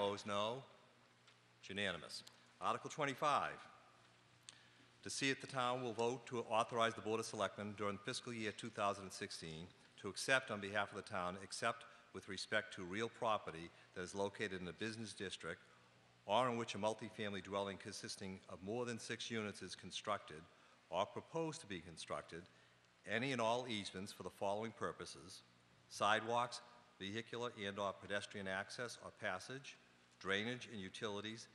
Opposed, no. It's unanimous. Article 25, to see if the town will vote to authorize the Board of Selectmen during fiscal year 2016 to accept on behalf of the town, except with respect to real property that is located in a business district or in which a multifamily dwelling consisting of more than 6 units is constructed or proposed to be constructed, any and all easements for the following purposes: sidewalks, vehicular and/or pedestrian access or passage, drainage and utilities,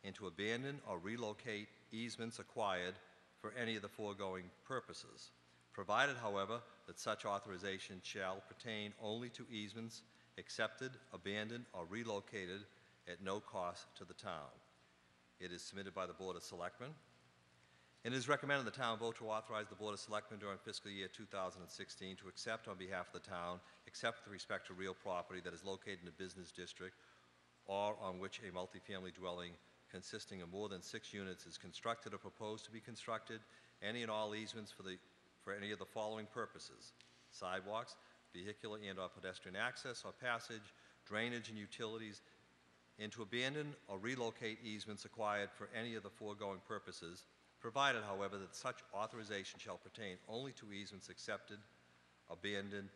and to abandon or relocate easements acquired for any of the foregoing purposes, provided, however, that such authorization shall pertain only to easements accepted, abandoned, or relocated at no cost to the town. It is submitted by the Board of Selectmen. It is recommended the town vote to authorize the Board of Selectmen during fiscal year 2016 to accept on behalf of the town, except with respect to real property that is located in a business district or on which a multifamily dwelling consisting of more than 6 units is constructed or proposed to be constructed, any and all easements for any of the following purposes: sidewalks, vehicular and/or pedestrian access or passage, drainage and utilities, and to abandon or relocate easements acquired for any of the foregoing purposes, provided, however, that such authorization shall pertain only to easements accepted, abandoned,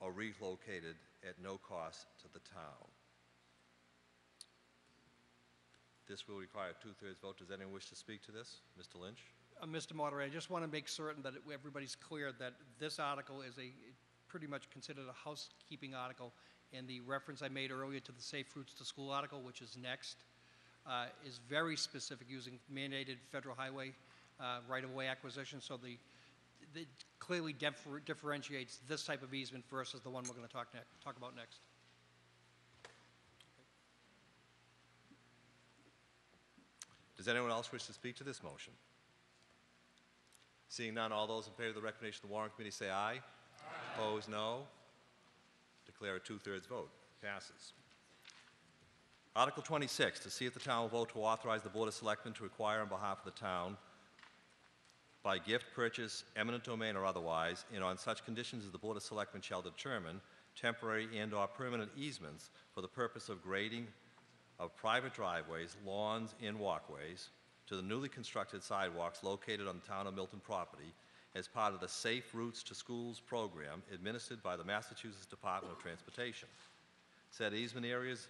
or relocated at no cost to the town. This will require a 2/3 vote. Does anyone wish to speak to this? Mr. Lynch? Mr. Moderator, I just want to make certain that everybody's clear that this article is pretty much considered a housekeeping article, and the reference I made earlier to the Safe Routes to School article, which is next, is very specific, using mandated federal highway right-of-way acquisition, so it clearly differentiates this type of easement versus the one we're going to talk about next. Does anyone else wish to speak to this motion? Seeing none, all those in favor of the recommendation of the Warrant Committee say aye. Aye. Opposed, no. Declare a 2/3 vote. Passes. Article 26, to see if the town will vote to authorize the Board of Selectmen to acquire on behalf of the town by gift, purchase, eminent domain, or otherwise, and on such conditions as the Board of Selectmen shall determine, temporary and/or permanent easements for the purpose of grading of private driveways, lawns, and walkways to the newly constructed sidewalks located on the Town of Milton property as part of the Safe Routes to Schools program administered by the Massachusetts Department of Transportation. Said easement areas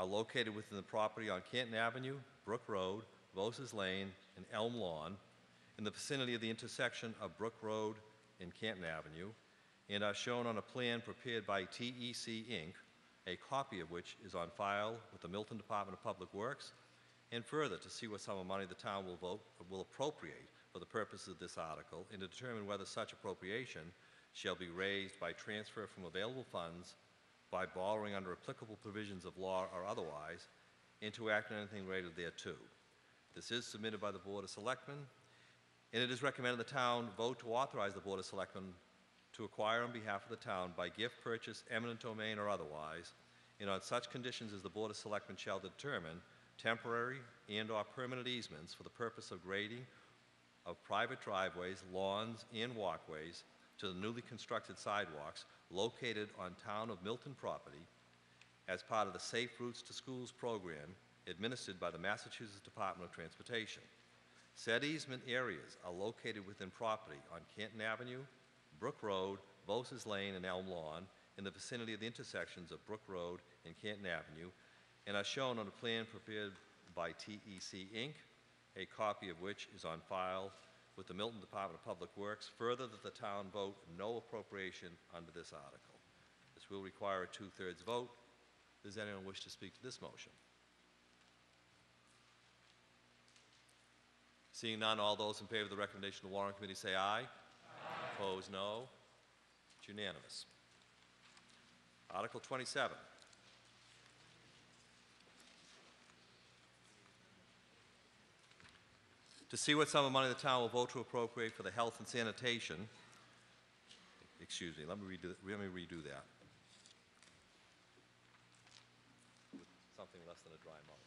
are located within the property on Canton Avenue, Brook Road, Voses Lane, and Elm Lawn, in the vicinity of the intersection of Brook Road and Canton Avenue, and are shown on a plan prepared by TEC Inc., a copy of which is on file with the Milton Department of Public Works, and further, to see what sum of money the town will appropriate for the purposes of this article, and to determine whether such appropriation shall be raised by transfer from available funds, by borrowing under applicable provisions of law or otherwise, and to act on anything related thereto. This is submitted by the Board of Selectmen, and it is recommended the town vote to authorize the Board of Selectmen to acquire on behalf of the town by gift, purchase, eminent domain, or otherwise, and on such conditions as the Board of Selectmen shall determine, temporary and/or permanent easements for the purpose of grading of private driveways, lawns, and walkways to the newly constructed sidewalks located on Town of Milton property as part of the Safe Routes to Schools program administered by the Massachusetts Department of Transportation. Said easement areas are located within property on Canton Avenue, Brook Road, Voses Lane, and Elm Lawn, in the vicinity of the intersections of Brook Road and Canton Avenue, and are shown on a plan prepared by TEC Inc., a copy of which is on file with the Milton Department of Public Works. Further, that the town vote no appropriation under this article. This will require a 2/3 vote. Does anyone wish to speak to this motion? Seeing none, all those in favor of the recommendation of the Warrant Committee say aye. Aye. Opposed, no. It's unanimous. Article 27. To see what sum of money the town will vote to appropriate for the health and sanitation. Excuse me, let me redo that. With something less than a dry mouth.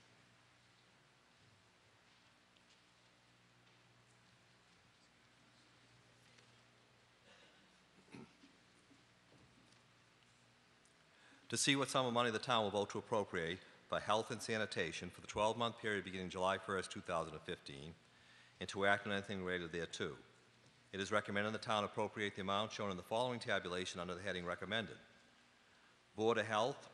To see what sum of money the town will vote to appropriate for health and sanitation for the 12-month period beginning July 1st, 2015, and to act on anything related thereto. It is recommended the town appropriate the amount shown in the following tabulation under the heading recommended. Board of Health,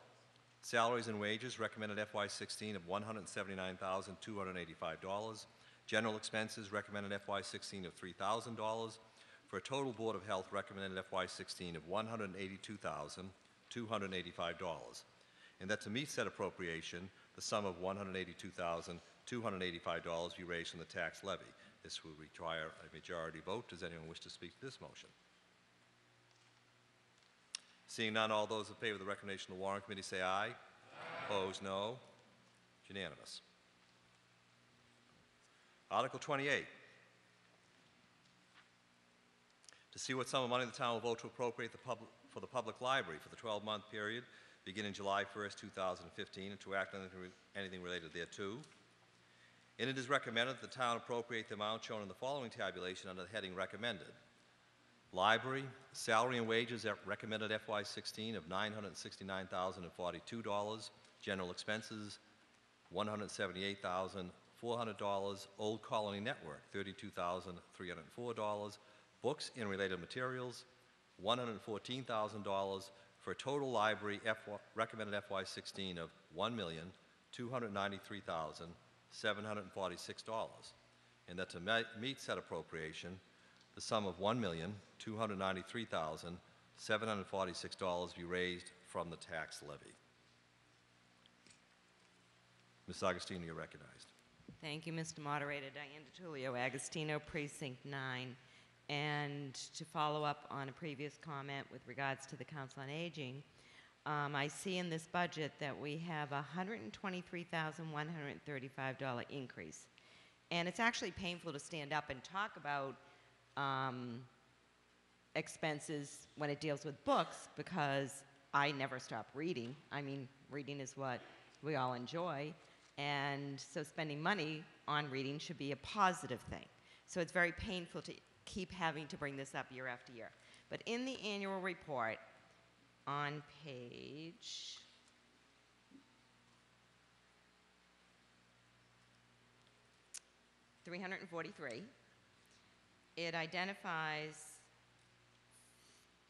salaries and wages recommended FY16 of $179,285. General expenses recommended FY16 of $3,000 for a total Board of Health recommended FY16 of $182,285. And that to meet said appropriation, the sum of $182,285 be raised from the tax levy. This will require a majority vote. Does anyone wish to speak to this motion? Seeing none, all those in favor of the recommendation of the Warrant Committee say aye. Opposed, no. It's unanimous. Article 28. To see what sum of money the town will vote to appropriate for the public library for the 12-month period beginning July 1st, 2015, and to act on anything related thereto. And it is recommended that the town appropriate the amount shown in the following tabulation under the heading recommended. Library, salary and wages recommended FY16 of $969,042. General expenses, $178,400. Old Colony Network, $32,304. Books and related materials, $114,000 for a total library recommended FY16 of $1,293,746. And that to meet said appropriation, the sum of $1,293,746 be raised from the tax levy. Ms. Agostino, you're recognized. Thank you, Mr. Moderator. Diane DiTullio, Agostino, Precinct 9. And to follow up on a previous comment with regards to the Council on Aging, I see in this budget that we have a $123,135 increase. And it's actually painful to stand up and talk about expenses when it deals with books because I never stop reading. I mean, reading is what we all enjoy. And so spending money on reading should be a positive thing. So it's very painful to keep having to bring this up year after year. But in the annual report on page 343, it identifies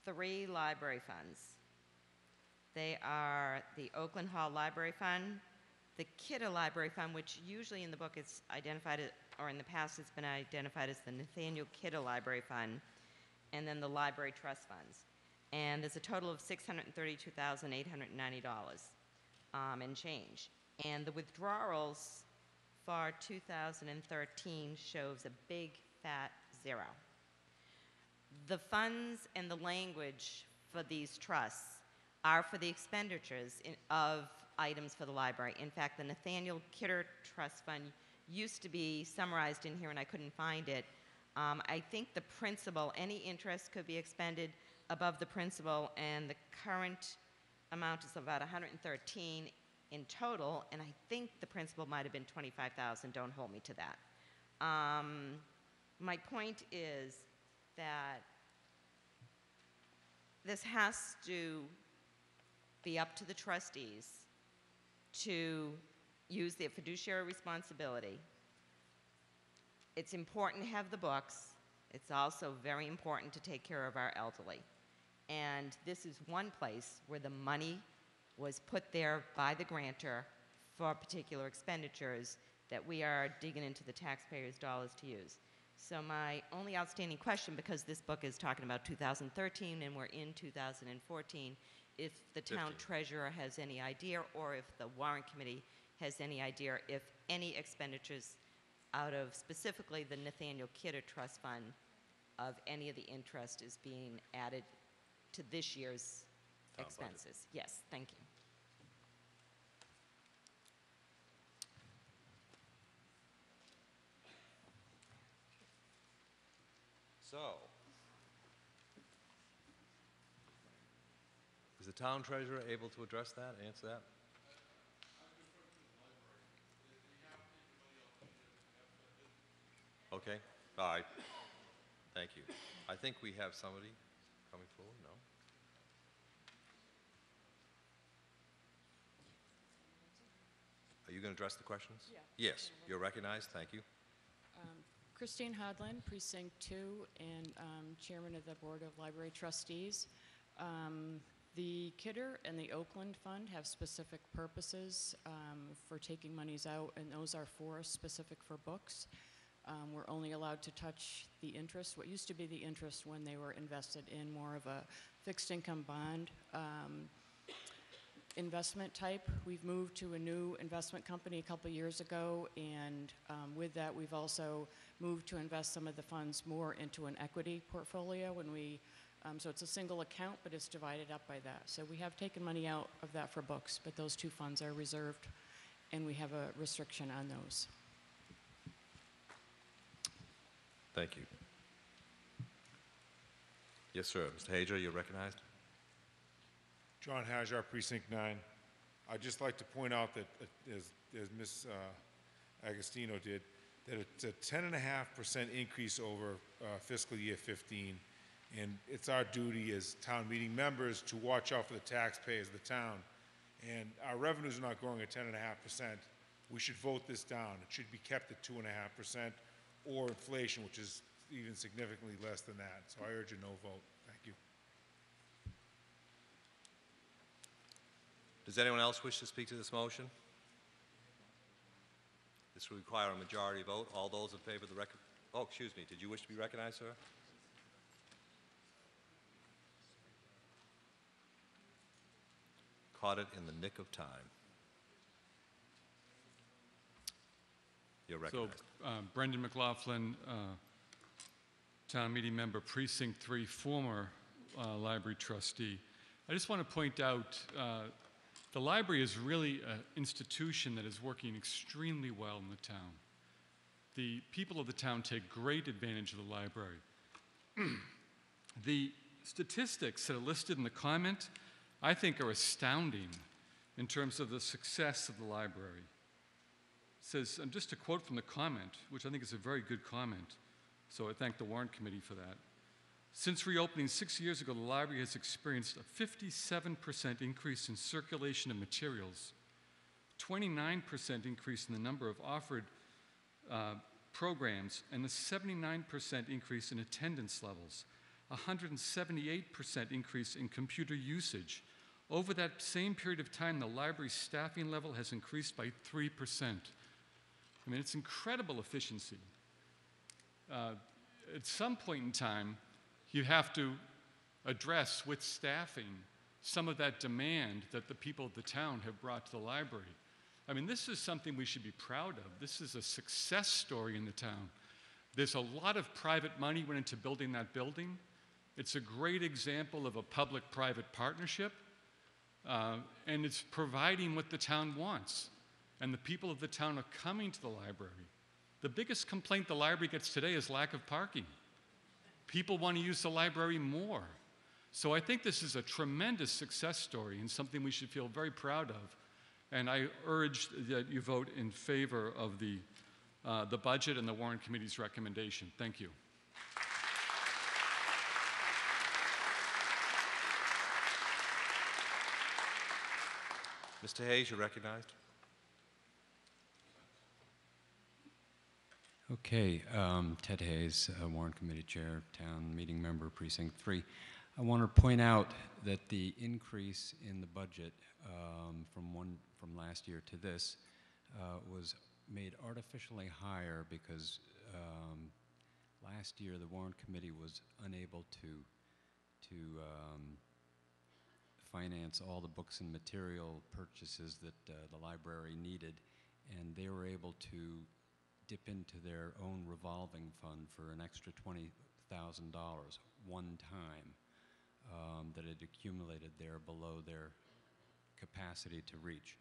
3 library funds. They are the Oakland Hall Library Fund, the Kidder Library Fund, which usually in the book is identified as, or in the past it's been identified as the Nathaniel Kidder Library Fund, and then the Library Trust Funds. And there's a total of $632,890 and change. And the withdrawals for 2013 shows a big fat 0. The funds and the language for these trusts are for the expenditures of items for the library. In fact, the Nathaniel Kidder Trust Fund used to be summarized in here and I couldn't find it. I think the principal, any interest could be expended above the principal, and the current amount is about 113 in total, and I think the principal might have been 25,000. Don't hold me to that. My point is that this has to be up to the trustees to use their fiduciary responsibility. It's important to have the books. It's also very important to take care of our elderly. And this is one place where the money was put there by the grantor for particular expenditures that we are digging into the taxpayers' dollars to use. So my only outstanding question, because this book is talking about 2013 and we're in 2014, if the town treasurer has any idea, or if the warrant committee has any idea, if any expenditures out of specifically the Nathaniel Kidder Trust Fund of any of the interest is being added to this year's expenses. Budget. Yes, thank you. So, is the town treasurer able to address that, answer that? Okay, all right. Thank you. I think we have somebody coming forward, no? going to address the questions? Yeah. Yes, you're recognized. Thank you. Christine Hodlin, Precinct 2, and Chairman of the Board of Library Trustees. The Kidder and the Oakland Fund have specific purposes for taking monies out, and those are for specific for books. We're only allowed to touch the interest, what used to be the interest when they were invested in more of a fixed income bond investment type. We've moved to a new investment company a couple years ago, and with that we've also moved to invest some of the funds more into an equity portfolio when we, so it's a single account, but it's divided up by that. So we have taken money out of that for books, but those two funds are reserved, and we have a restriction on those. Thank you. Yes, sir. Mr. Hager, you're recognized. John Hajar, Precinct 9. I'd just like to point out that, as Ms. Agostino did, that it's a 10.5% increase over fiscal year 15, and it's our duty as town meeting members to watch out for the taxpayers of the town. And our revenues are not growing at 10.5%. We should vote this down. It should be kept at 2.5%, or inflation, which is even significantly less than that. So I urge a no vote. Thank you. Does anyone else wish to speak to this motion? This will require a majority vote. All those in favor of the record. Oh, excuse me. Did you wish to be recognized, sir? Caught it in the nick of time. You're recognized. So, Brendan McLaughlin, town meeting member, Precinct 3, former library trustee. I just want to point out the library is really an institution that is working extremely well in the town. The people of the town take great advantage of the library. The statistics that are listed in the comment, I think, are astounding in terms of the success of the library. It says, and just a quote from the comment, which I think is a very good comment, so I thank the Warrant Committee for that. Since reopening 6 years ago, the library has experienced a 57% increase in circulation of materials, 29% increase in the number of offered programs, and a 79% increase in attendance levels, a 178% increase in computer usage. Over that same period of time, the library's staffing level has increased by 3%. I mean, it's incredible efficiency. At some point in time, you have to address with staffing some of that demand that the people of the town have brought to the library. I mean, this is something we should be proud of. This is a success story in the town. There's a lot of private money went into building that building. It's a great example of a public-private partnership, and it's providing what the town wants. And the people of the town are coming to the library. The biggest complaint the library gets today is lack of parking. People want to use the library more. So I think this is a tremendous success story and something we should feel very proud of. And I urge that you vote in favor of the budget and the Warrant Committee's recommendation. Thank you. Mr. Hayes, you're recognized. Okay, Ted Hayes, Warrant Committee Chair, Town Meeting Member, Precinct 3. I want to point out that the increase in the budget from last year to this was made artificially higher because last year the Warrant Committee was unable to finance all the books and material purchases that the library needed, and they were able to dip into their own revolving fund for an extra $20,000 one time that had accumulated there below their capacity to reach.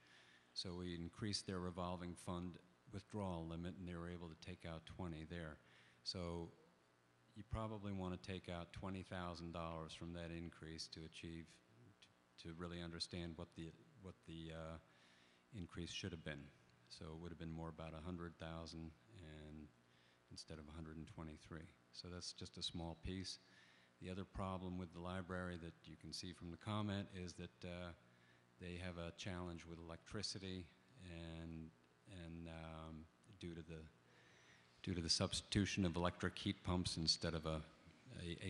So we increased their revolving fund withdrawal limit, and they were able to take out 20 there. So you probably want to take out $20,000 from that increase to achieve, to really understand what the increase should have been. So it would have been more about 100,000 and instead of 123. So that's just a small piece. The other problem with the library that you can see from the comment is that they have a challenge with electricity, and and due to the substitution of electric heat pumps instead of a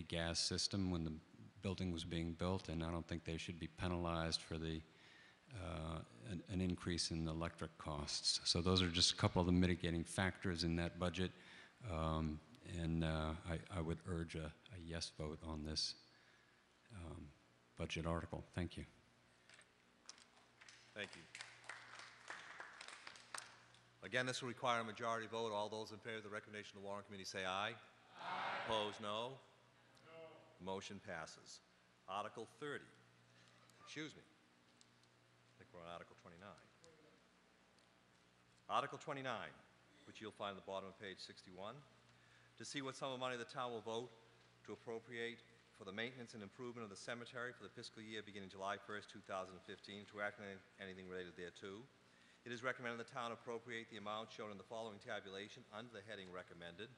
gas system when the building was being built, and I don't think they should be penalized for an increase in electric costs. So those are just a couple of the mitigating factors in that budget, and I would urge a yes vote on this budget article. Thank you. Thank you. Again, this will require a majority vote. All those in favor of the recommendation of the Warrant Committee say aye. Aye. Opposed, no. The motion passes. Article 30. Excuse me. I think we're on Article 29. Article 29, which you'll find at the bottom of page 61. To see what sum of money the town will vote to appropriate for the maintenance and improvement of the cemetery for the fiscal year beginning July 1st, 2015, to act on anything related thereto. It is recommended the town appropriate the amount shown in the following tabulation under the heading recommended.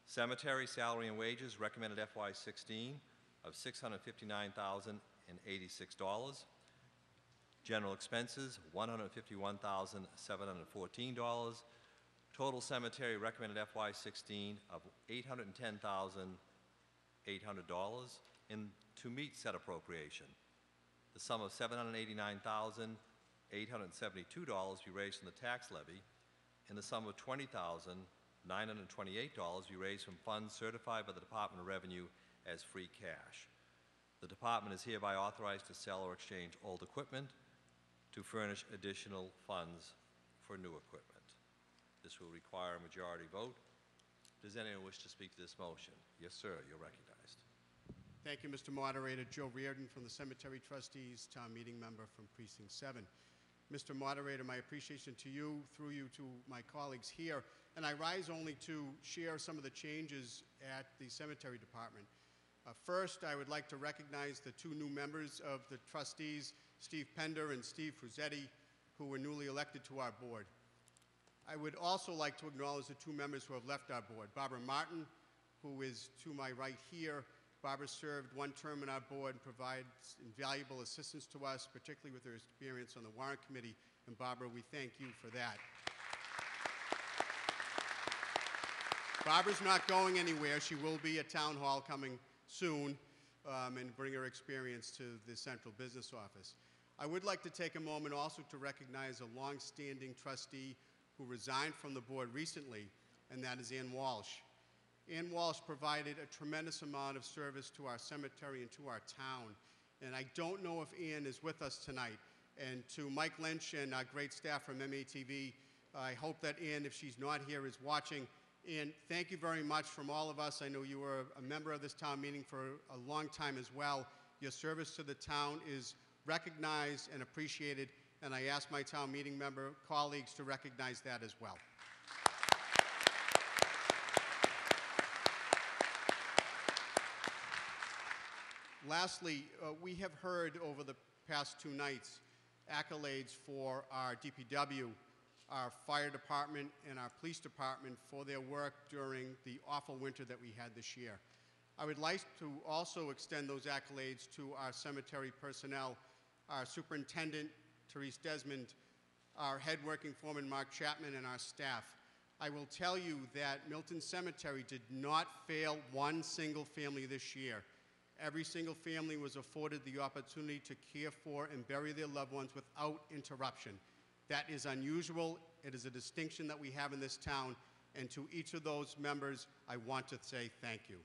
Cemetery salary and wages recommended FY16 of $659,086. General expenses, $151,714. Total cemetery recommended FY16 of $810,800. And to meet said appropriation, the sum of $789,872 be raised from the tax levy, and the sum of $20,928 be raised from funds certified by the Department of Revenue as free cash. The department is hereby authorized to sell or exchange old equipment to furnish additional funds for new equipment. This will require a majority vote. Does anyone wish to speak to this motion? Yes, sir, you're recognized. Thank you, Mr. Moderator. Joe Reardon from the Cemetery Trustees, Town Meeting Member from Precinct 7. Mr. Moderator, my appreciation to you, through you to my colleagues here, and I rise only to share some of the changes at the Cemetery Department. First, I would like to recognize the two new members of the trustees, Steve Pender and Steve Frusetti, who were newly elected to our board. I would also like to acknowledge the two members who have left our board. Barbara Martin, who is to my right here. Barbara served one term on our board and provides invaluable assistance to us, particularly with her experience on the Warrant Committee. And Barbara, we thank you for that. Barbara's not going anywhere. She will be at Town Hall coming soon and bring her experience to the Central Business Office. I would like to take a moment also to recognize a long-standing trustee who resigned from the board recently, and that is Ann Walsh. Ann Walsh provided a tremendous amount of service to our cemetery and to our town. And I don't know if Ann is with us tonight. And to Mike Lynch and our great staff from MATV, I hope that Ann, if she's not here, is watching. And thank you very much from all of us. I know you were a member of this town meeting for a long time as well. Your service to the town is recognized and appreciated, and I ask my town meeting member colleagues to recognize that as well. Lastly, we have heard over the past two nights accolades for our DPW, our fire department, and our police department for their work during the awful winter that we had this year. I would like to also extend those accolades to our cemetery personnel, our superintendent, Therese Desmond, our head working foreman, Mark Chapman, and our staff. I will tell you that Milton Cemetery did not fail one single family this year. Every single family was afforded the opportunity to care for and bury their loved ones without interruption. That is unusual. It is a distinction that we have in this town. And to each of those members, I want to say thank you.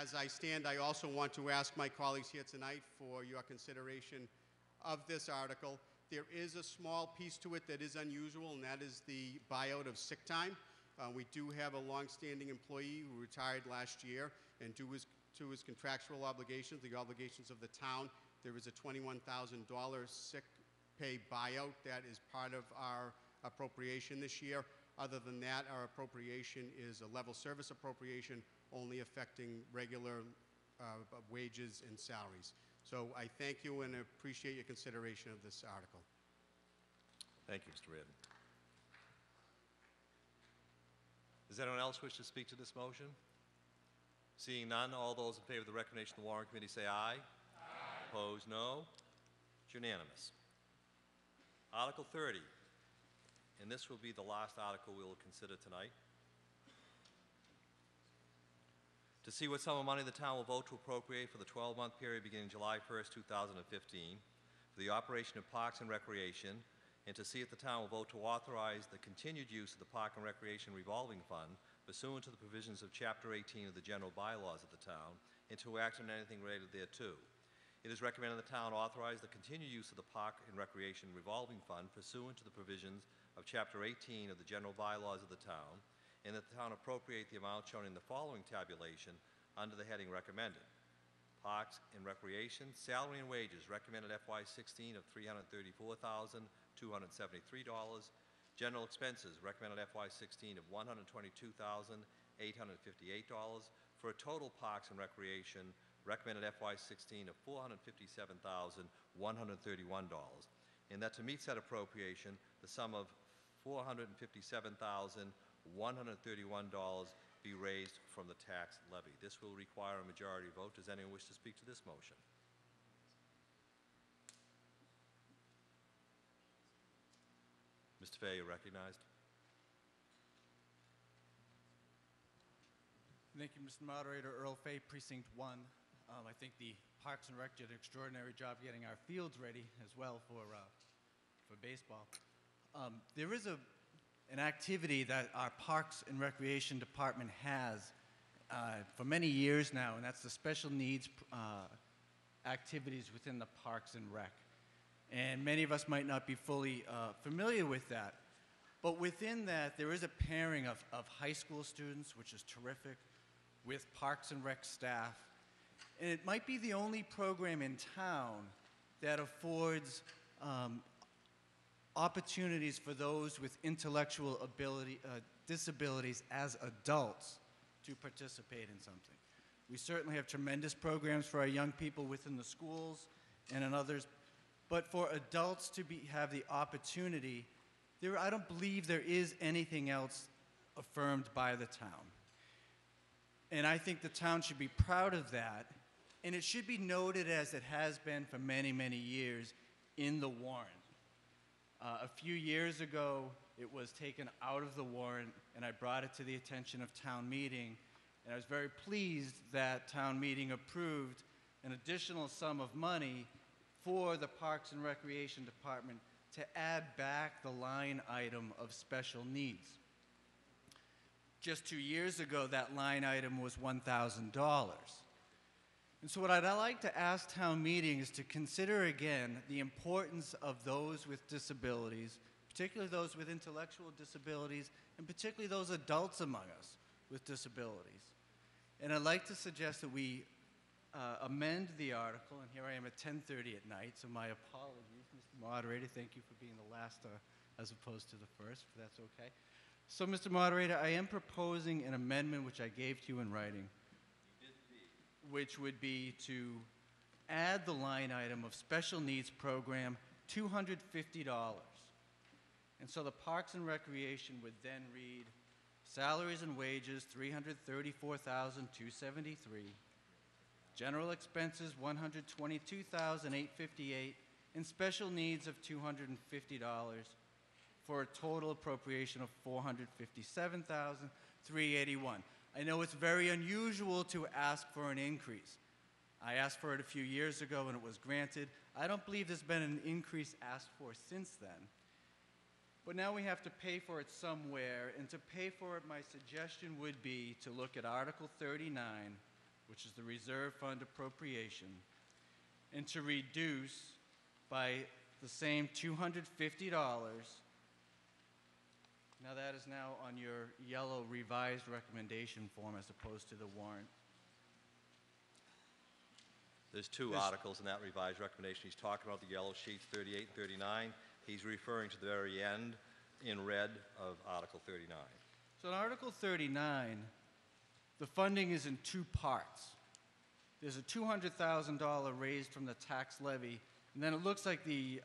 As I stand, I also want to ask my colleagues here tonight for your consideration of this article. There is a small piece to it that is unusual, and that is the buyout of sick time. We do have a long-standing employee who retired last year, and due to his contractual obligations, the obligations of the town, there is a $21,000 sick pay buyout that is part of our appropriation this year. Other than that, our appropriation is a level service appropriation, only affecting regular wages and salaries. So I thank you and appreciate your consideration of this article. Thank you, Mr. Reardon. Does anyone else wish to speak to this motion? Seeing none, all those in favor of the recommendation of the Warrant Committee say aye. Aye. Opposed, no. It's unanimous. Article 30, and this will be the last article we will consider tonight. To see what sum of money the town will vote to appropriate for the 12-month period beginning July 1st, 2015, for the operation of Parks and Recreation, and to see if the town will vote to authorize the continued use of the Park and Recreation Revolving Fund pursuant to the provisions of Chapter 18 of the general bylaws of the town, and to act on anything related thereto. It is recommended the town authorize the continued use of the Park and Recreation Revolving Fund pursuant to the provisions of Chapter 18 of the general bylaws of the town, and that the town appropriate the amount shown in the following tabulation under the heading recommended. Parks and Recreation, salary and wages recommended FY16 of $334,273. General expenses recommended FY16 of $122,858, for a total Parks and Recreation recommended FY16 of $457,131. And that to meet said appropriation, the sum of $457,131 be raised from the tax levy. This will require a majority vote. Does anyone wish to speak to this motion? Mr. Fay, you're recognized. Thank you, Mr. Moderator. Earl Fay, Precinct 1. I think the Parks and Rec did an extraordinary job getting our fields ready as well for baseball. There is an activity that our Parks and Recreation Department has for many years now, and that's the special needs activities within the Parks and Rec. And many of us might not be fully familiar with that, but within that there is a pairing of high school students, which is terrific, with Parks and Rec staff. And it might be the only program in town that affords opportunities for those with intellectual disabilities as adults to participate in something. We certainly have tremendous programs for our young people within the schools and in others, but for adults to have the opportunity, I don't believe there is anything else affirmed by the town. And I think the town should be proud of that, and it should be noted, as it has been for many, many years, in the warrant. A few years ago, it was taken out of the warrant, and I brought it to the attention of town meeting, and I was very pleased that town meeting approved an additional sum of money for the Parks and Recreation Department to add back the line item of special needs. Just 2 years ago, that line item was $1,000. And so what I'd like to ask town meeting is to consider again the importance of those with disabilities, particularly those with intellectual disabilities, and particularly those adults among us with disabilities. And I'd like to suggest that we amend the article, and here I am at 10:30 at night, so my apologies, Mr. Moderator. Thank you for being the last as opposed to the first, if that's okay. So, Mr. Moderator, I am proposing an amendment which I gave to you in writing, which would be to add the line item of special needs program, $250. And so the Parks and Recreation would then read salaries and wages, $334,273, general expenses, $122,858, and special needs of $250 for a total appropriation of $457,381. I know it's very unusual to ask for an increase. I asked for it a few years ago and it was granted. I don't believe there's been an increase asked for since then. But now we have to pay for it somewhere, and to pay for it, my suggestion would be to look at Article 39, which is the reserve fund appropriation, and to reduce by the same $250. Now that is now on your yellow revised recommendation form as opposed to the warrant. There's two articles in that revised recommendation. He's talking about the yellow sheets 38 and 39. He's referring to the very end in red of Article 39. So in Article 39, the funding is in two parts. There's a $200,000 raised from the tax levy, and then it looks like the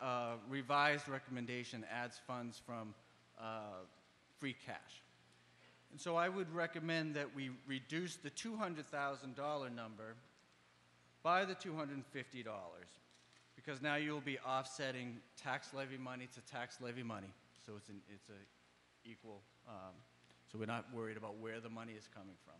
revised recommendation adds funds from free cash. And so I would recommend that we reduce the $200,000 number by the $250, because now you'll be offsetting tax levy money to tax levy money. So it's a equal, so we're not worried about where the money is coming from.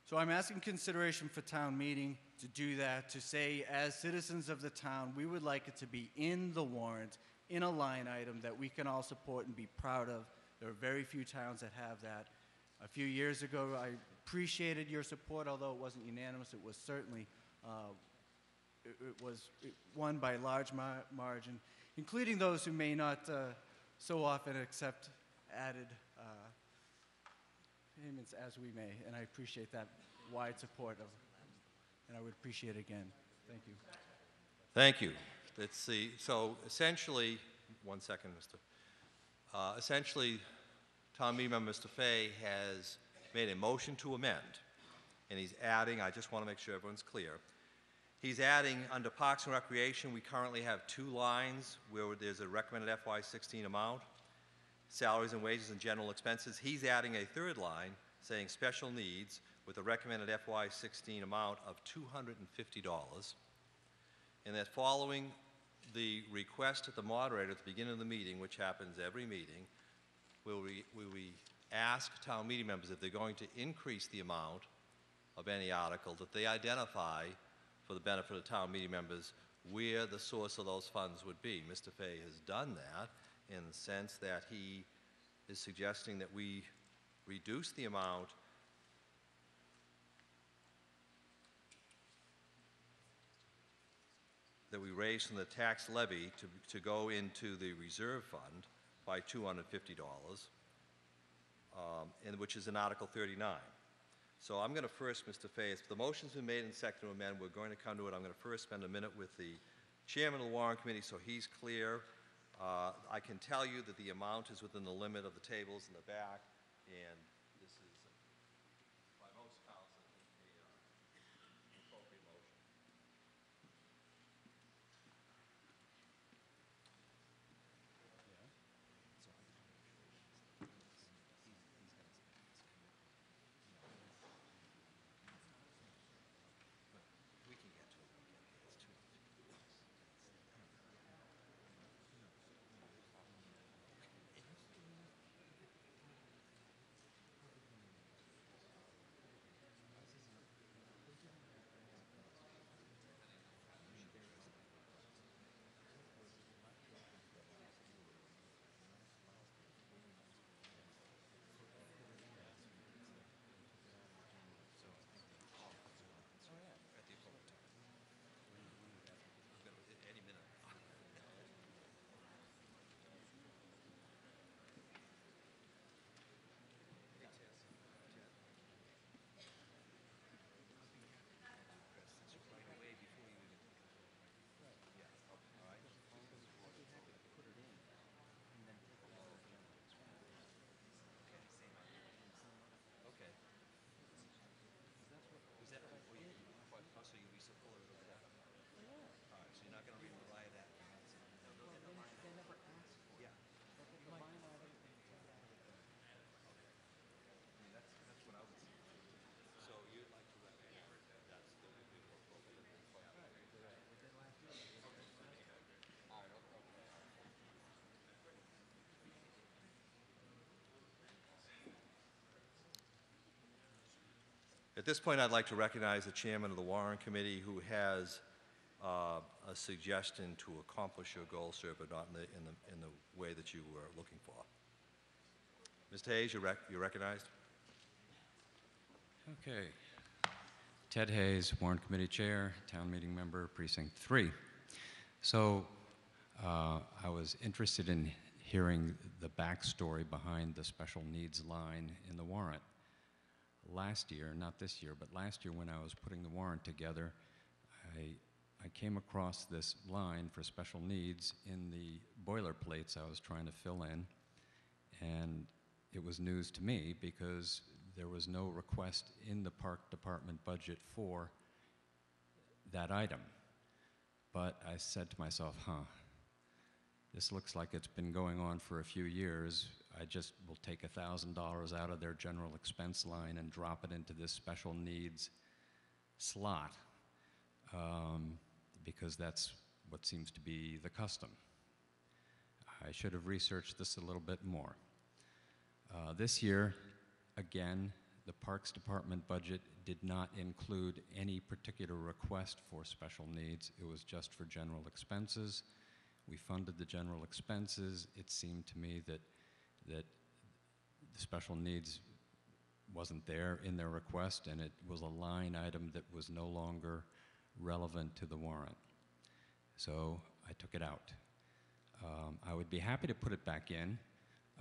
So I'm asking consideration for town meeting to do that, to say, as citizens of the town, we would like it to be in the warrant, in a line item that we can all support and be proud of. There are very few towns that have that. A few years ago, I appreciated your support, although it wasn't unanimous. It was certainly, it won by a large margin, including those who may not so often accept added payments as we may, and I appreciate that wide support of, and I would appreciate it again. Thank you. Thank you. Let's see. So essentially, one second, Mr. Essentially, town meeting member Mr. Fay has made a motion to amend, and he's adding, I just want to make sure everyone's clear, he's adding under Parks and Recreation, we currently have 2 lines where there's a recommended FY16 amount, salaries and wages and general expenses. He's adding a 3rd line saying special needs with a recommended FY16 amount of $250. And that following the request at the moderator at the beginning of the meeting, which happens every meeting, will we ask town meeting members if they're going to increase the amount of any article that they identify for the benefit of town meeting members where the source of those funds would be. Mr. Fay has done that in the sense that he is suggesting that we reduce the amount that we raise from the tax levy to go into the reserve fund by $250, and which is in Article 39. So I'm going to first, Mr. Fay, if the motion's been made and seconded to amend, we're going to come to it. I'm going to first spend a minute with the chairman of the warrant committee so he's clear. I can tell you that the amount is within the limit of the tables in the back, and this is, by most counts, an appropriate motion. We can get to it. It's too. Any minute. Okay. Was that right? Or you, what, so you'll be supportive of that? All right, so you're not going to rely on that? They never asked for it. Yeah. I mean, that's what I would say. So you'd like to recognize that that's the would be more appropriate. At this point, I'd like to recognize the chairman of the warrant committee who has a suggestion to accomplish your goal, sir, but not in the way that you were looking for. Mr. Hayes, you're recognized. Okay. Ted Hayes, Warrant Committee Chair, Town Meeting Member, Precinct 3. So I was interested in hearing the backstory behind the special needs line in the warrant. Last year, not this year, but last year when I was putting the warrant together, I came across this line for special needs in the boilerplates I was trying to fill in, and it was news to me because there was no request in the Park Department budget for that item. But I said to myself, this looks like it's been going on for a few years. I just will take $1,000 out of their general expense line and drop it into this special needs slot, because that's what seems to be the custom. I should have researched this a little bit more. This year, again, the Parks Department budget did not include any particular request for special needs. It was just for general expenses. We funded the general expenses. It seemed to me that the special needs wasn't there in their request, and it was a line item that was no longer relevant to the warrant. So I took it out. I would be happy to put it back in.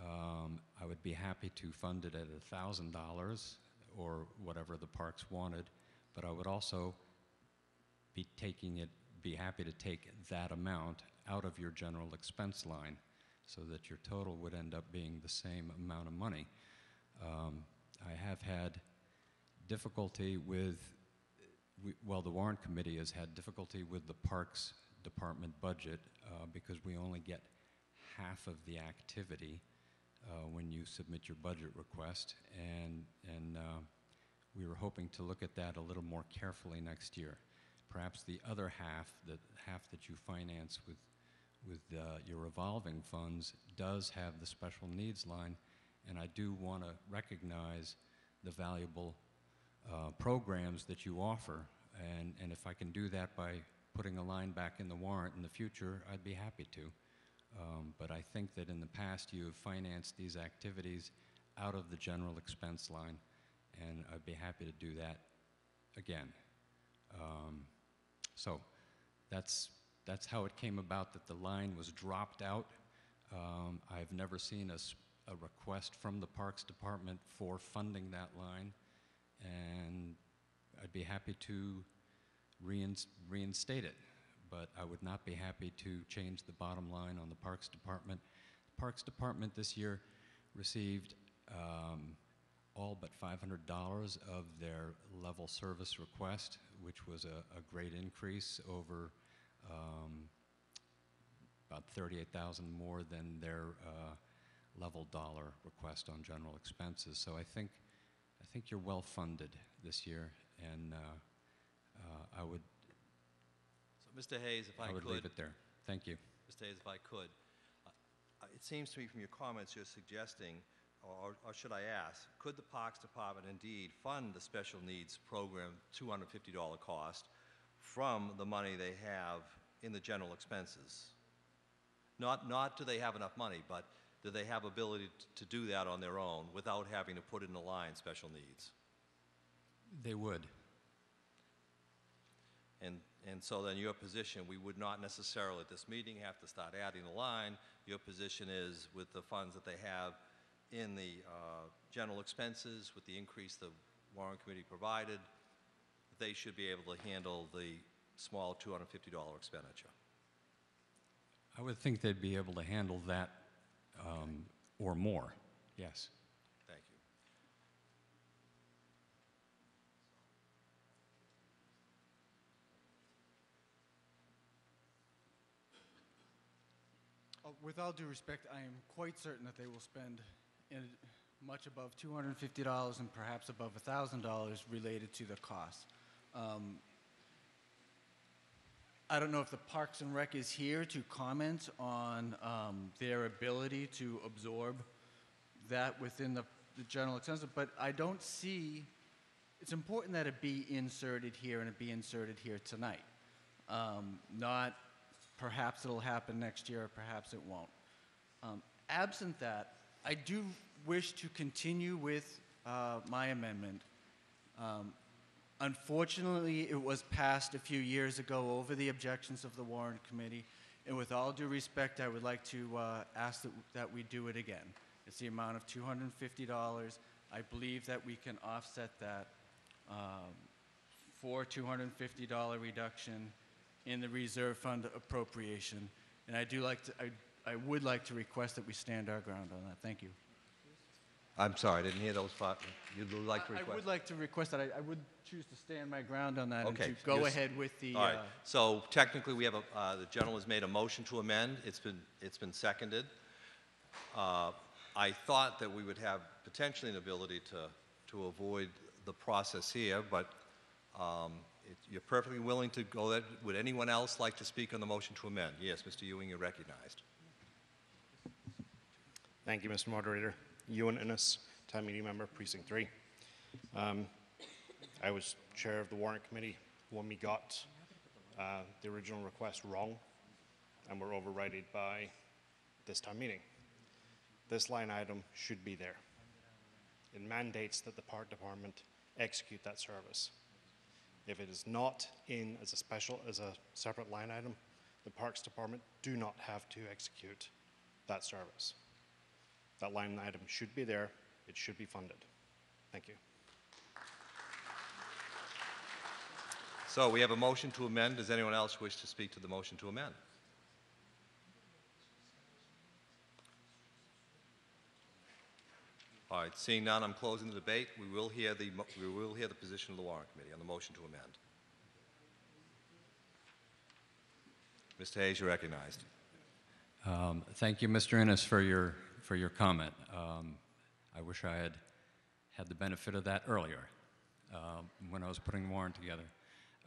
I would be happy to fund it at $1,000 or whatever the parks wanted, but I would also be happy to take that amount out of your general expense line so that your total would end up being the same amount of money. I have had difficulty with, the warrant committee has had difficulty with the Parks Department budget because we only get half of the activity when you submit your budget request, and we were hoping to look at that a little more carefully next year. Perhaps the other half, the half that you finance with your revolving funds, does have the special needs line, and I do want to recognize the valuable programs that you offer, and if I can do that by putting a line back in the warrant in the future, I'd be happy to. But I think that in the past you have financed these activities out of the general expense line, and I'd be happy to do that again. So that's how it came about that the line was dropped out. I've never seen a request from the Parks Department for funding that line, and I'd be happy to reinstate it. But I would not be happy to change the bottom line on the Parks Department. The Parks Department this year received all but $500 of their level service request, which was a great increase over about $38,000 more than their level dollar request on general expenses. So I think you're well funded this year, and I would. So, Mr. Hayes, if I would could leave it there. Thank you. Mr. Hayes, if I could, it seems to me from your comments you're suggesting, or should I ask, could the Parks Department indeed fund the special needs program $250 cost from the money they have in the general expenses? Not do they have enough money, but do they have ability to do that on their own without having to put in the line special needs? They would. And so then your position, we would not necessarily at this meeting have to start adding the line. Your position is with the funds that they have in the general expenses, with the increase the warrant committee provided, they should be able to handle the small $250 expenditure. I would think they'd be able to handle that or more, yes. Thank you. With all due respect, I am quite certain that they will spend much above $250 and perhaps above $1,000 related to the cost. I don't know if the Parks and Rec is here to comment on their ability to absorb that within the general expenses, but I don't see, it's important that it be inserted here and it be inserted here tonight. Not perhaps it'll happen next year, or perhaps it won't. Absent that, I do wish to continue with my amendment. Unfortunately, it was passed a few years ago over the objections of the warrant committee, and with all due respect, I would like to ask that we do it again. It's the amount of $250. I believe that we can offset that for $250 reduction in the reserve fund appropriation, and I would like to request that we stand our ground on that. Thank you. I'm sorry, I didn't hear those five. You'd like to request? I would like to request that I would choose to stand my ground on that Okay, and to go ahead with the. All right. So technically, we have the gentleman has made a motion to amend. It's been seconded. I thought that we would have potentially an ability to avoid the process here, but you're perfectly willing to go there. Would anyone else like to speak on the motion to amend? Yes, Mr. Ewing, you're recognized. Thank you, Mr. Moderator. Ewan Innes, Town Meeting Member, Precinct 3. I was chair of the warrant committee when we got the original request wrong and were overridden by this town meeting. This line item should be there. It mandates that the park department execute that service. If it is not in as a separate line item, the parks department do not have to execute that service. That line item should be there. It should be funded. Thank you. So we have a motion to amend. Does anyone else wish to speak to the motion to amend? All right, seeing none, I'm closing the debate. We will hear the position of the warrant committee on the motion to amend. Mr. Hayes, you're recognized. Thank you, Mr. Innes, for your comment. I wish I had the benefit of that earlier when I was putting the warrant together.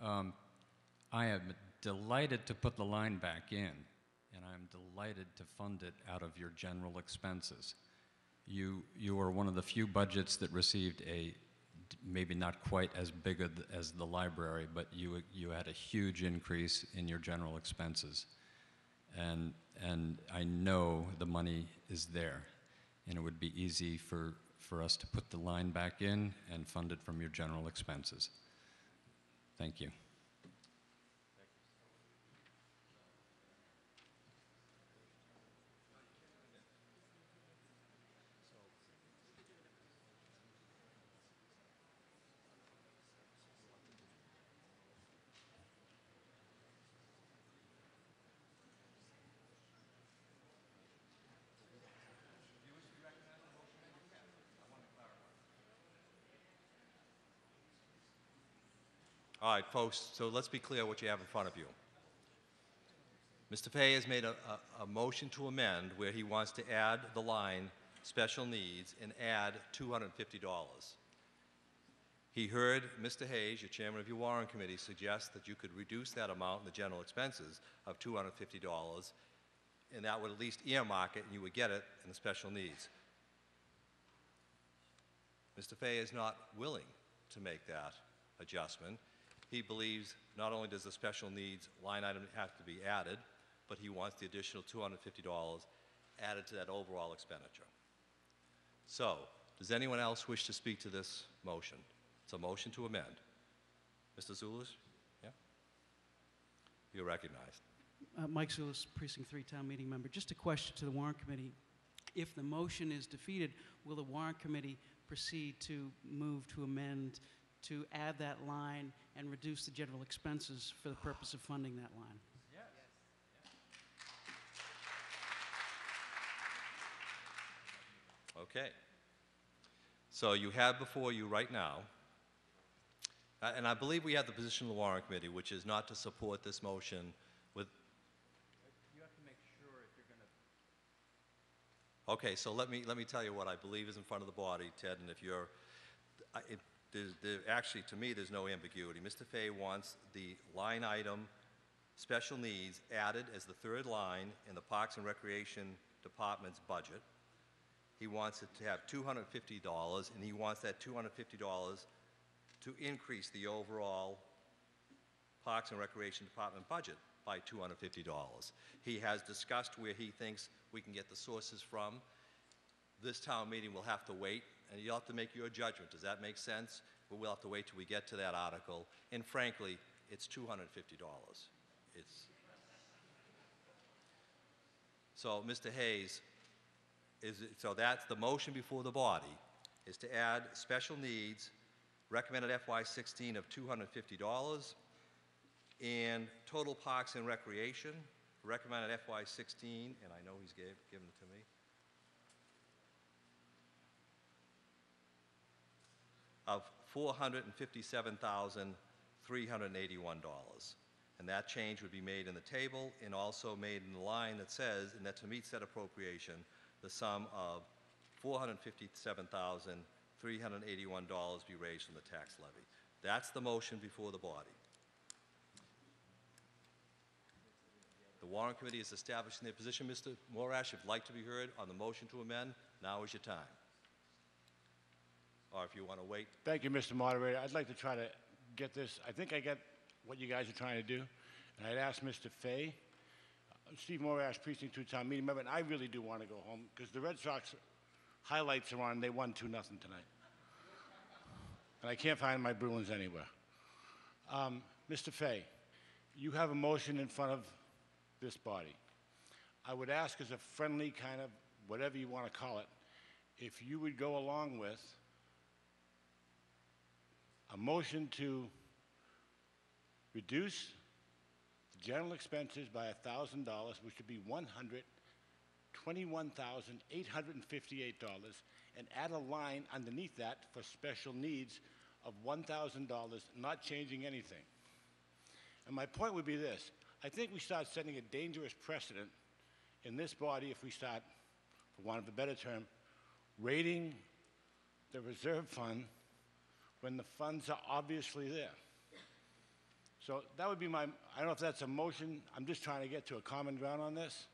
I am delighted to put the line back in, and I'm delighted to fund it out of your general expenses. You are one of the few budgets that received maybe not quite as big as the library, but you had a huge increase in your general expenses. And I know the money is there, and it would be easy for us to put the line back in and fund it from your general expenses. Thank you. All right, folks, so let's be clear what you have in front of you. Mr. Fay has made a motion to amend where he wants to add the line special needs and add $250. He heard Mr. Hayes, your chairman of your warrant committee, suggest that you could reduce that amount in the general expenses of $250, and that would at least earmark it and you would get it in the special needs. Mr. Fay is not willing to make that adjustment. He believes not only does the special needs line item have to be added, but he wants the additional $250 added to that overall expenditure. So, does anyone else wish to speak to this motion? It's a motion to amend. Mr. Zulus? Yeah? You're recognized. Mike Zulus, Precinct 3 Town Meeting Member. Just a question to the Warrant Committee. If the motion is defeated, will the Warrant Committee proceed to move to amend to add that line and reduce the general expenses for the purpose of funding that line? Yes. Okay. So you have before you right now, and I believe we have the position of the warrant committee, which is not to support this motion with... You have to make sure if you're going to... Okay, so let me tell you what I believe is in front of the body, Ted, and if you're... Actually, to me, there's no ambiguity. Mr. Fay wants the line item special needs added as the third line in the Parks and Recreation Department's budget. He wants it to have $250, and he wants that $250 to increase the overall Parks and Recreation Department budget by $250. He has discussed where he thinks we can get the sources from. This town meeting will have to wait, and you'll have to make your judgment. Does that make sense? But we'll have to wait till we get to that article. And frankly, it's $250. So, Mr. Hayes, so that's the motion before the body, is to add special needs, recommended FY16 of $250, and total parks and recreation, recommended FY16, and I know he's given it to me, of $457,381. And that change would be made in the table and also made in the line that says, and that to meet said appropriation, the sum of $457,381 be raised from the tax levy. That's the motion before the body. The warrant committee is establishing their position. Mr. Morash, if you'd like to be heard on the motion to amend, now is your time. Or if you want to wait. Thank you, Mr. Moderator. I'd like to try to get this. I think I get what you guys are trying to do. And I'd ask Mr. Fay, Steve Morash, Precinct 2 Town Meeting Member, and I really do want to go home because the Red Sox highlights are on. They won 2-0 tonight. And I can't find my Bruins anywhere. Mr. Fay, you have a motion in front of this body. I would ask as a friendly kind of, whatever you want to call it, if you would go along with a motion to reduce the general expenses by $1,000, which would be $121,858, and add a line underneath that for special needs of $1,000, not changing anything. And my point would be this. I think we start setting a dangerous precedent in this body if we start, for want of a better term, raiding the reserve fund when the funds are obviously there. So that would be my, I don't know if that's a motion, I'm just trying to get to a common ground on this.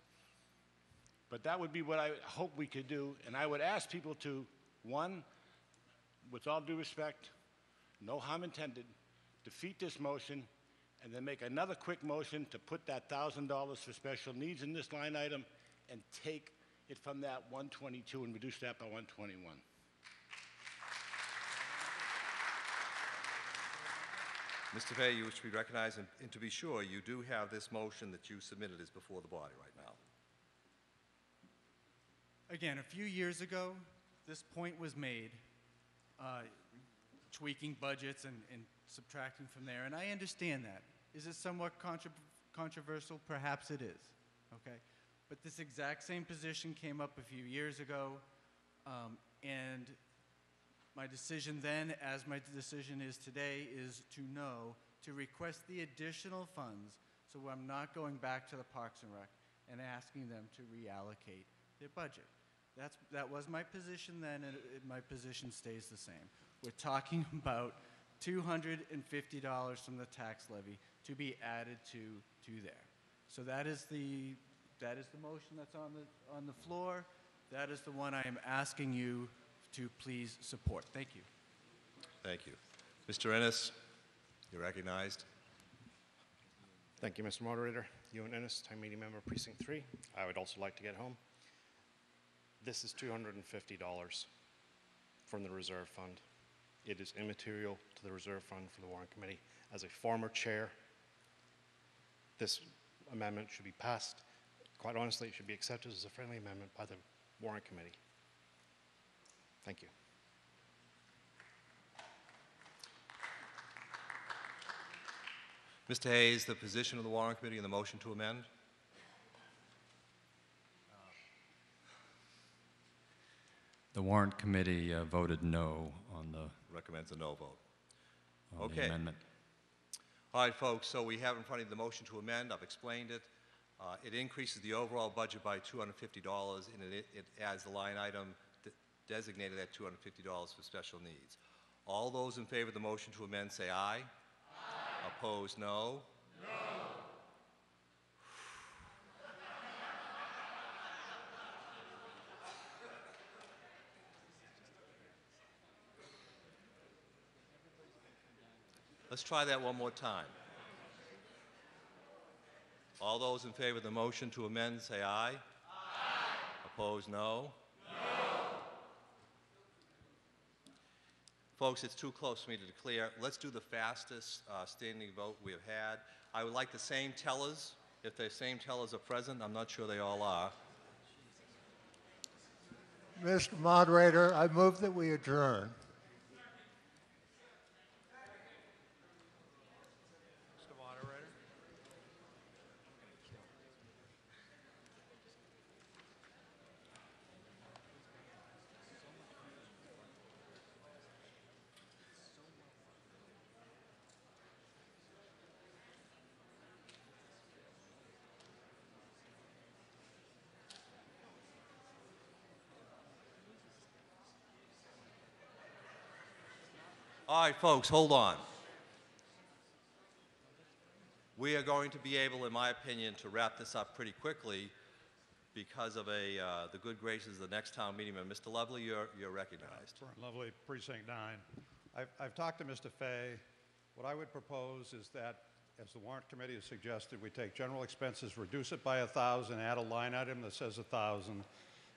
But that would be what I hope we could do, and I would ask people to, one, with all due respect, no harm intended, defeat this motion, and then make another quick motion to put that $1,000 for special needs in this line item and take it from that 122 and reduce that by 121. Mr. Fay, you wish to be recognized, and to be sure, you do have this motion that you submitted is before the body right now. Again, a few years ago, this point was made, tweaking budgets and subtracting from there, and I understand that. Is it somewhat controversial? Perhaps it is, okay? But this exact same position came up a few years ago, and my decision then, as my decision is today, is to no, to request the additional funds, so I'm not going back to the Parks and Rec and asking them to reallocate their budget. That was my position then, and my position stays the same. We're talking about $250 from the tax levy to be added to there. So that is the motion that's on the floor. That is the one I am asking you to please support. Thank you. Thank you. Mr. Ennis, you're recognized. Thank you, Mr. Moderator. Ewan Ennis, Town Meeting Member, Precinct 3. I would also like to get home. This is $250 from the reserve fund. It is immaterial to the reserve fund for the warrant committee. As a former chair, this amendment should be passed. Quite honestly, it should be accepted as a friendly amendment by the warrant committee. Thank you. Mr. Hayes, the position of the warrant committee and the motion to amend? The warrant committee voted no on the, Recommends a no vote. on the Okay. amendment. All right, folks, so we have in front of you the motion to amend. I've explained it. It increases the overall budget by $250, and it adds the line item designated at $250 for special needs. All those in favor of the motion to amend say aye. Aye. Opposed, no. No. Let's try that one more time. All those in favor of the motion to amend say aye. Aye. Opposed, no. Folks, it's too close for me to declare. Let's do the fastest standing vote we have had. I would like the same tellers. If the same tellers are present, I'm not sure they all are. Mr. Moderator, I move that we adjourn. All right, folks, hold on. We are going to be able, in my opinion, to wrap this up pretty quickly because of the good graces of the next town meeting member. Mr. Lovely, you're recognized. Lovely, Precinct 9. I've talked to Mr. Fay. What I would propose is that, as the warrant committee has suggested, we take general expenses, reduce it by 1,000, add a line item that says 1,000,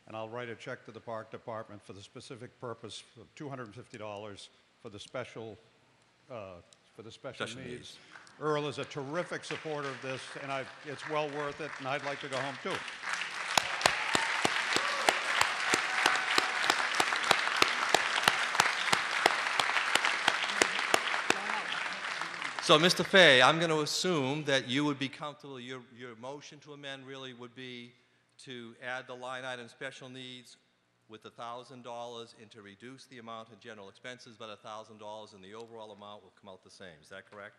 and I'll write a check to the park department for the specific purpose of $250 for the special Special needs. needs. Earl is a terrific supporter of this, and it's well worth it, and I'd like to go home too. So, Mr. Fay, I'm going to assume that you would be comfortable, your motion to amend really would be to add the line item special needs with $1,000 and to reduce the amount in general expenses, but $1,000 and the overall amount will come out the same. Is that correct?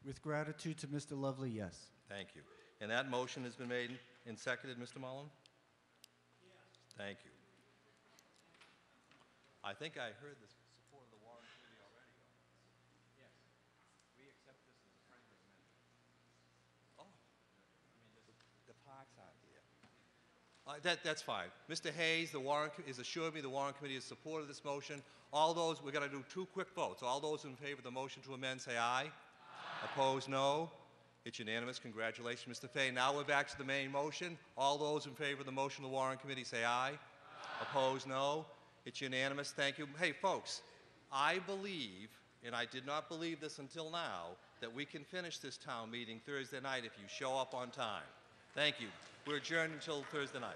With gratitude to Mr. Lovely, yes. Thank you. And that motion has been made and seconded, Mr. Mullen? Yes. Thank you. I think I heard the support of the warrant committee already. Yes. We accept this as a friendly amendment. Oh. I mean, the parks aren't here. That's fine. Mr. Hayes, the warrant is assured me the warrant committee has supported this motion. All those, we're going to do two quick votes. All those in favor of the motion to amend say aye. Opposed, no. It's unanimous. Congratulations, Mr. Fay. Now we're back to the main motion. All those in favor of the motion of the warrant committee say aye. Opposed, no. It's unanimous. Thank you. Hey, folks, I believe, and I did not believe this until now, that we can finish this town meeting Thursday night if you show up on time. Thank you. We're adjourned until Thursday night.